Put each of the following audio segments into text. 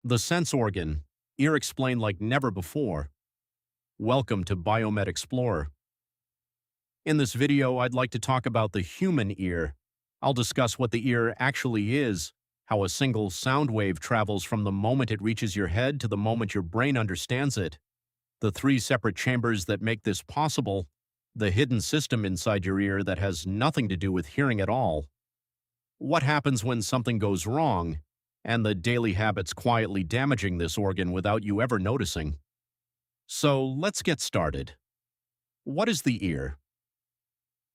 The sense organ, ear explained like never before. Welcome to Biomed Explorer. In this video, I'd like to talk about the human ear. I'll discuss what the ear actually is, how a single sound wave travels from the moment it reaches your head to the moment your brain understands it, the three separate chambers that make this possible, the hidden system inside your ear that has nothing to do with hearing at all, what happens when something goes wrong, and the daily habits quietly damaging this organ without you ever noticing. So let's get started. What is the ear?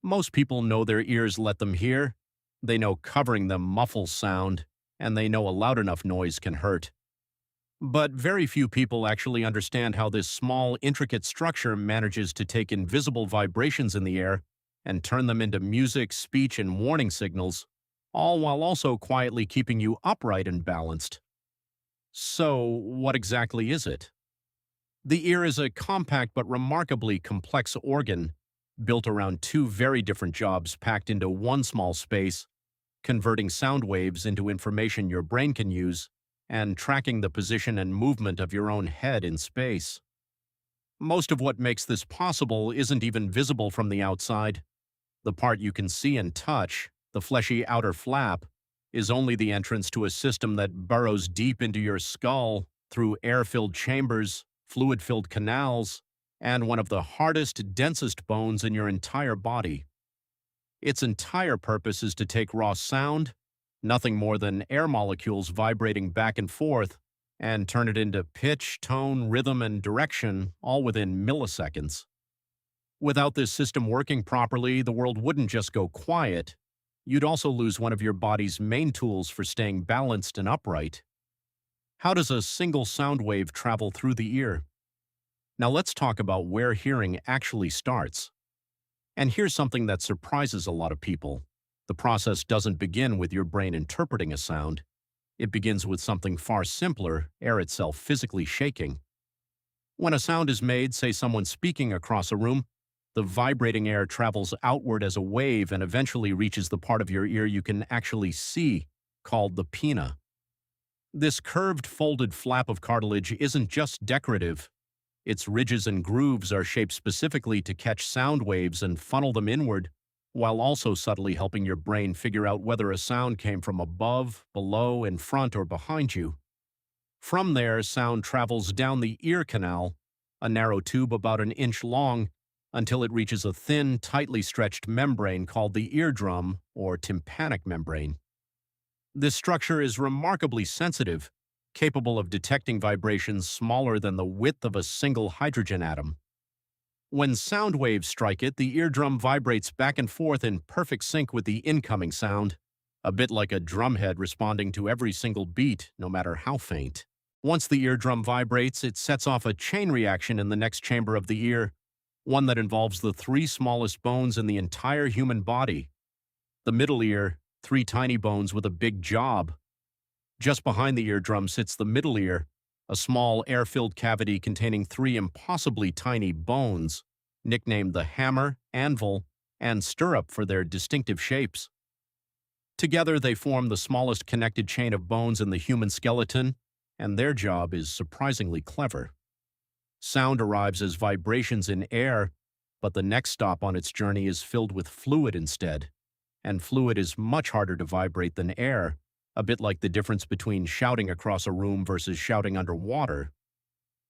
Most people know their ears let them hear. They know covering them muffles sound, and they know a loud enough noise can hurt. But very few people actually understand how this small, intricate structure manages to take invisible vibrations in the air and turn them into music, speech, and warning signals, all while also quietly keeping you upright and balanced. So, what exactly is it? The ear is a compact but remarkably complex organ built around two very different jobs packed into one small space, converting sound waves into information your brain can use and tracking the position and movement of your own head in space. Most of what makes this possible isn't even visible from the outside. The part you can see and touch, the fleshy outer flap, is only the entrance to a system that burrows deep into your skull through air-filled chambers, fluid-filled canals, and one of the hardest, densest bones in your entire body. Its entire purpose is to take raw sound, nothing more than air molecules vibrating back and forth, and turn it into pitch, tone, rhythm, and direction, all within milliseconds. Without this system working properly, the world wouldn't just go quiet. You'd also lose one of your body's main tools for staying balanced and upright. How does a single sound wave travel through the ear? Now let's talk about where hearing actually starts. And here's something that surprises a lot of people. The process doesn't begin with your brain interpreting a sound. It begins with something far simpler, air itself physically shaking. When a sound is made, say someone speaking across a room, the vibrating air travels outward as a wave and eventually reaches the part of your ear you can actually see, called the pinna. This curved, folded flap of cartilage isn't just decorative. Its ridges and grooves are shaped specifically to catch sound waves and funnel them inward, while also subtly helping your brain figure out whether a sound came from above, below, in front, or behind you. From there, sound travels down the ear canal, a narrow tube about an inch long, until it reaches a thin, tightly stretched membrane called the eardrum or tympanic membrane. This structure is remarkably sensitive, capable of detecting vibrations smaller than the width of a single hydrogen atom. When sound waves strike it, the eardrum vibrates back and forth in perfect sync with the incoming sound, a bit like a drumhead responding to every single beat, no matter how faint. Once the eardrum vibrates, it sets off a chain reaction in the next chamber of the ear, one that involves the three smallest bones in the entire human body. The middle ear, three tiny bones with a big job. Just behind the eardrum sits the middle ear, a small air-filled cavity containing three impossibly tiny bones, nicknamed the hammer, anvil, and stirrup for their distinctive shapes. Together they form the smallest connected chain of bones in the human skeleton, and their job is surprisingly clever. Sound arrives as vibrations in air, but the next stop on its journey is filled with fluid instead. And fluid is much harder to vibrate than air, a bit like the difference between shouting across a room versus shouting underwater.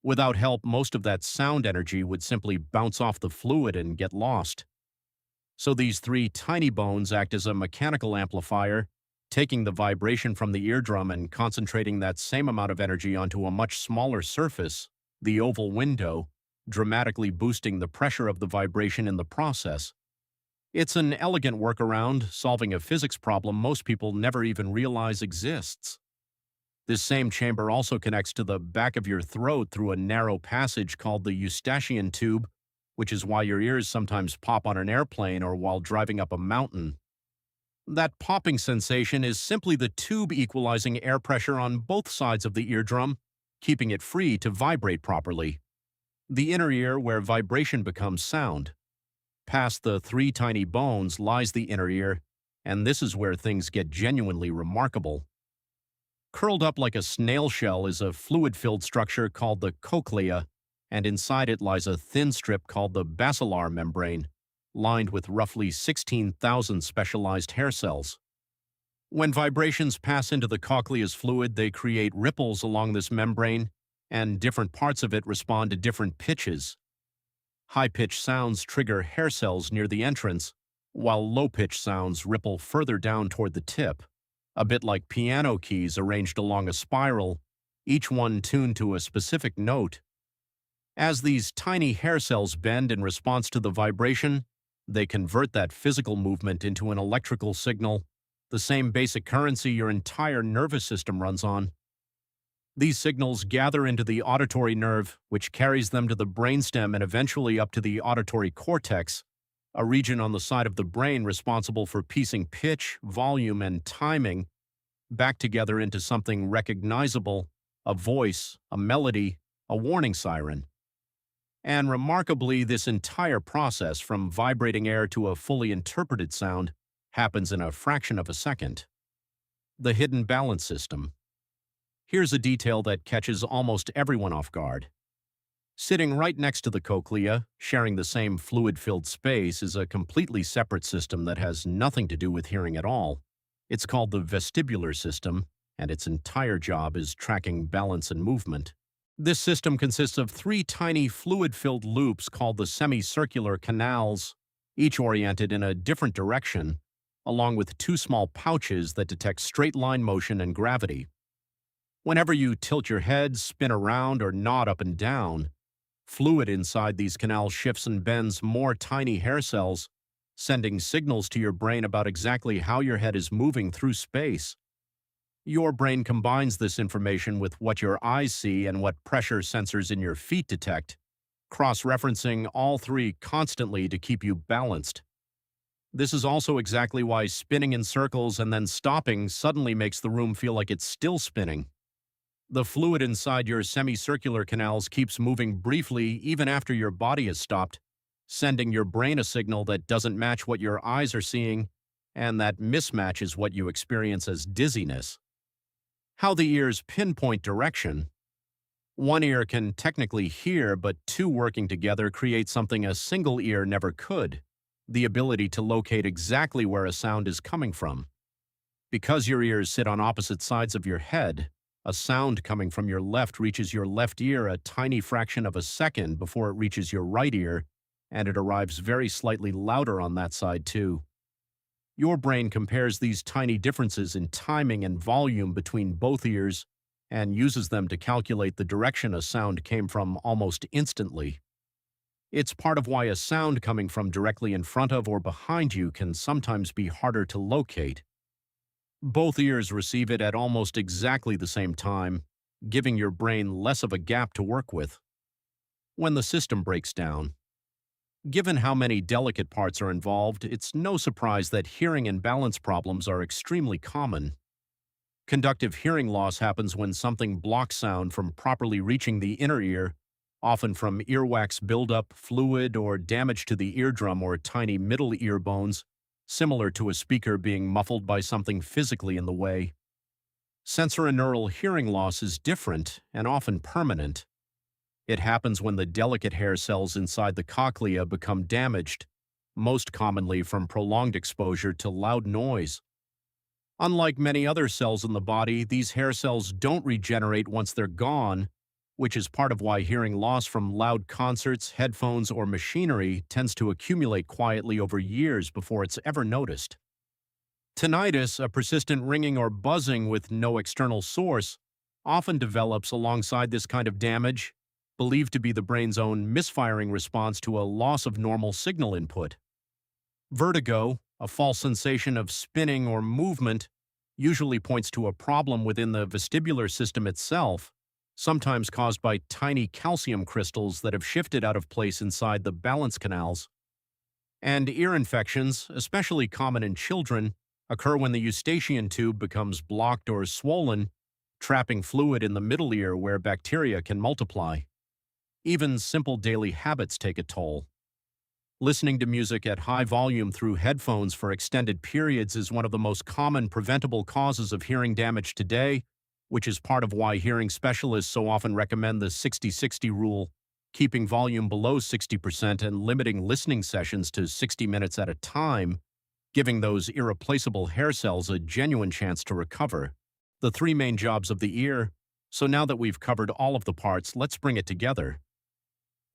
Without help, most of that sound energy would simply bounce off the fluid and get lost. So these three tiny bones act as a mechanical amplifier, taking the vibration from the eardrum and concentrating that same amount of energy onto a much smaller surface, the oval window, dramatically boosting the pressure of the vibration in the process. It's an elegant workaround, solving a physics problem most people never even realize exists. This same chamber also connects to the back of your throat through a narrow passage called the eustachian tube, which is why your ears sometimes pop on an airplane or while driving up a mountain. That popping sensation is simply the tube equalizing air pressure on both sides of the eardrum, keeping it free to vibrate properly. The inner ear, where vibration becomes sound. Past the three tiny bones lies the inner ear, and this is where things get genuinely remarkable. Curled up like a snail shell is a fluid-filled structure called the cochlea, and inside it lies a thin strip called the basilar membrane, lined with roughly 16,000 specialized hair cells. When vibrations pass into the cochlea's fluid, they create ripples along this membrane, and different parts of it respond to different pitches. High-pitched sounds trigger hair cells near the entrance, while low-pitched sounds ripple further down toward the tip, a bit like piano keys arranged along a spiral, each one tuned to a specific note. As these tiny hair cells bend in response to the vibration, they convert that physical movement into an electrical signal, the same basic currency your entire nervous system runs on. These signals gather into the auditory nerve, which carries them to the brainstem and eventually up to the auditory cortex, a region on the side of the brain responsible for piecing pitch, volume, and timing back together into something recognizable, a voice, a melody, a warning siren. And remarkably, this entire process, from vibrating air to a fully interpreted sound, happens in a fraction of a second. The hidden balance system. Here's a detail that catches almost everyone off guard. Sitting right next to the cochlea, sharing the same fluid-filled space, is a completely separate system that has nothing to do with hearing at all. It's called the vestibular system, and its entire job is tracking balance and movement. This system consists of 3 tiny fluid-filled loops called the semicircular canals, each oriented in a different direction, along with 2 small pouches that detect straight-line motion and gravity. Whenever you tilt your head, spin around, or nod up and down, fluid inside these canals shifts and bends more tiny hair cells, sending signals to your brain about exactly how your head is moving through space. Your brain combines this information with what your eyes see and what pressure sensors in your feet detect, cross-referencing all 3 constantly to keep you balanced. This is also exactly why spinning in circles and then stopping suddenly makes the room feel like it's still spinning. The fluid inside your semicircular canals keeps moving briefly even after your body has stopped, sending your brain a signal that doesn't match what your eyes are seeing, and that mismatch is what you experience as dizziness. How the ears pinpoint direction. One ear can technically hear, but 2 working together create something a single ear never could: the ability to locate exactly where a sound is coming from. Because your ears sit on opposite sides of your head, a sound coming from your left reaches your left ear a tiny fraction of a second before it reaches your right ear, and it arrives very slightly louder on that side too. Your brain compares these tiny differences in timing and volume between both ears and uses them to calculate the direction a sound came from almost instantly. It's part of why a sound coming from directly in front of or behind you can sometimes be harder to locate. Both ears receive it at almost exactly the same time, giving your brain less of a gap to work with. When the system breaks down. Given how many delicate parts are involved, it's no surprise that hearing and balance problems are extremely common. Conductive hearing loss happens when something blocks sound from properly reaching the inner ear, often from earwax buildup, fluid, or damage to the eardrum or tiny middle ear bones, similar to a speaker being muffled by something physically in the way. Sensorineural hearing loss is different and often permanent. It happens when the delicate hair cells inside the cochlea become damaged, most commonly from prolonged exposure to loud noise. Unlike many other cells in the body, these hair cells don't regenerate once they're gone, which is part of why hearing loss from loud concerts, headphones, or machinery tends to accumulate quietly over years before it's ever noticed. Tinnitus, a persistent ringing or buzzing with no external source, often develops alongside this kind of damage, believed to be the brain's own misfiring response to a loss of normal signal input. Vertigo, a false sensation of spinning or movement, usually points to a problem within the vestibular system itself, sometimes caused by tiny calcium crystals that have shifted out of place inside the balance canals. And ear infections, especially common in children, occur when the eustachian tube becomes blocked or swollen, trapping fluid in the middle ear where bacteria can multiply. Even simple daily habits take a toll. Listening to music at high volume through headphones for extended periods is one of the most common preventable causes of hearing damage today, which is part of why hearing specialists so often recommend the 60-60 rule, keeping volume below 60% and limiting listening sessions to 60 minutes at a time, giving those irreplaceable hair cells a genuine chance to recover. The three main jobs of the ear. So now that we've covered all of the parts, let's bring it together.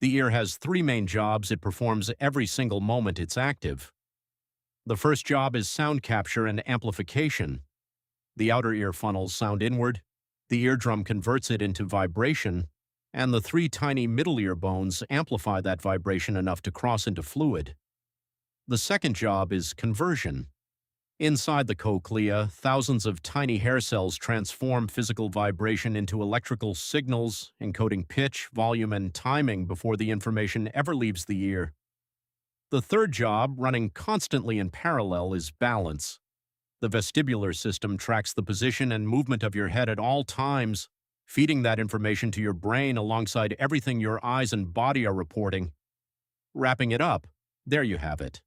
The ear has three main jobs it performs every single moment it's active. The first job is sound capture and amplification. The outer ear funnels sound inward, the eardrum converts it into vibration, and the three tiny middle ear bones amplify that vibration enough to cross into fluid. The second job is conversion. Inside the cochlea, thousands of tiny hair cells transform physical vibration into electrical signals, encoding pitch, volume, and timing before the information ever leaves the ear. The third job, running constantly in parallel, is balance. The vestibular system tracks the position and movement of your head at all times, feeding that information to your brain alongside everything your eyes and body are reporting. Wrapping it up, there you have it.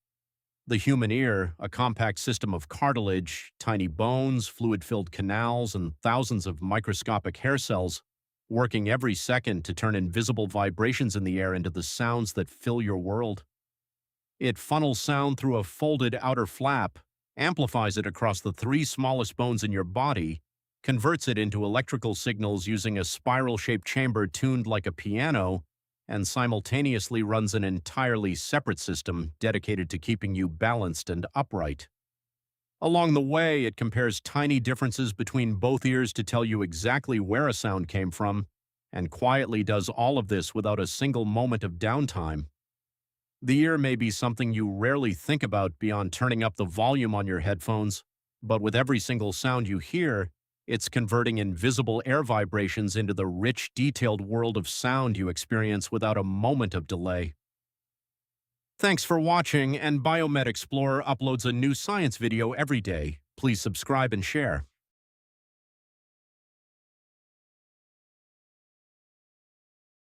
The human ear, a compact system of cartilage, tiny bones, fluid-filled canals, and thousands of microscopic hair cells, working every second to turn invisible vibrations in the air into the sounds that fill your world. It funnels sound through a folded outer flap, amplifies it across the three smallest bones in your body, converts it into electrical signals using a spiral-shaped chamber tuned like a piano, and simultaneously runs an entirely separate system dedicated to keeping you balanced and upright. Along the way, it compares tiny differences between both ears to tell you exactly where a sound came from, and quietly does all of this without a single moment of downtime. The ear may be something you rarely think about beyond turning up the volume on your headphones, but with every single sound you hear, it's converting invisible air vibrations into the rich, detailed world of sound you experience without a moment of delay. Thanks for watching, and Biomed Explorer uploads a new science video every day. Please subscribe and share.